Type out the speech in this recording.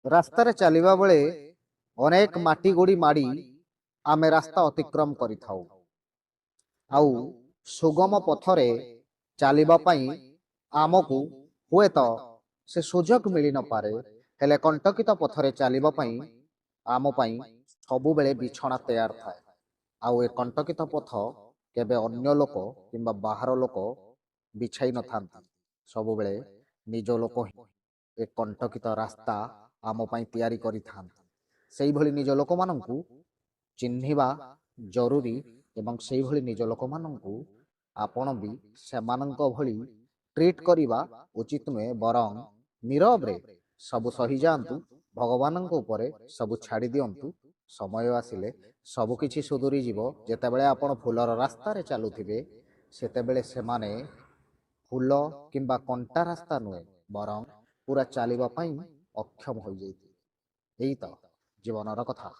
ରାସ୍ତାରେ ଚାଲିବା ବେଳେ ଅନେକ ମାଟି ଗୋଡ଼ି ମାଡ଼ି ଆମେ ରାସ୍ତା ଅତିକ୍ରମ କରିଥାଉ। ଆଉ ସୁଗମ ପଥରେ ଚାଲିବା ପାଇଁ ଆମକୁ ହୁଏତ ସେ ସୁଯୋଗ ମିଳିନପାରେ, ହେଲେ କଣ୍ଟକିତ ପଥରେ ଚାଲିବା ପାଇଁ ଆମ ପାଇଁ ସବୁବେଳେ ବିଛଣା ତୈୟାର ଥାଏ। ଆଉ ଏ କଣ୍ଟକିତ ପଥ କେବେ ଅନ୍ୟ ଲୋକ କିମ୍ବା ବାହାର ଲୋକ ବିଛାଇ ନଥାନ୍ତି। ସବୁବେଳେ ନିଜ ଲୋକ ହିଁ ଏ କଣ୍ଟକିତ ରାସ୍ତା ଆମ ପାଇଁ ତିଆରି କରିଥାନ୍ତି। ସେଇଭଳି ନିଜ ଲୋକମାନଙ୍କୁ ଚିହ୍ନିବା ଜରୁରୀ ଏବଂ ସେଇଭଳି ନିଜ ଲୋକମାନଙ୍କୁ ଆପଣ ବି ସେମାନଙ୍କ ଭଳି ଟ୍ରିଟ୍ କରିବା ଉଚିତ ନୁହେଁ, ବରଂ ନୀରବରେ ସବୁ ସହିଯାଆନ୍ତୁ, ଭଗବାନଙ୍କ ଉପରେ ସବୁ ଛାଡ଼ି ଦିଅନ୍ତୁ। ସମୟ ଆସିଲେ ସବୁ କିଛି ସୁଧୁରିଯିବ। ଯେତେବେଳେ ଆପଣ ଫୁଲର ରାସ୍ତାରେ ଚାଲୁଥିବେ ସେତେବେଳେ ସେମାନେ ଫୁଲ କିମ୍ବା କଣ୍ଟା ରାସ୍ତା ନୁହେଁ, ବରଂ ପୁରା ଚାଲିବା ପାଇଁ ଅକ୍ଷମ ହୋଇଯାଇଥିବେ। ଏଇ ତ ଜୀବନର କଥା।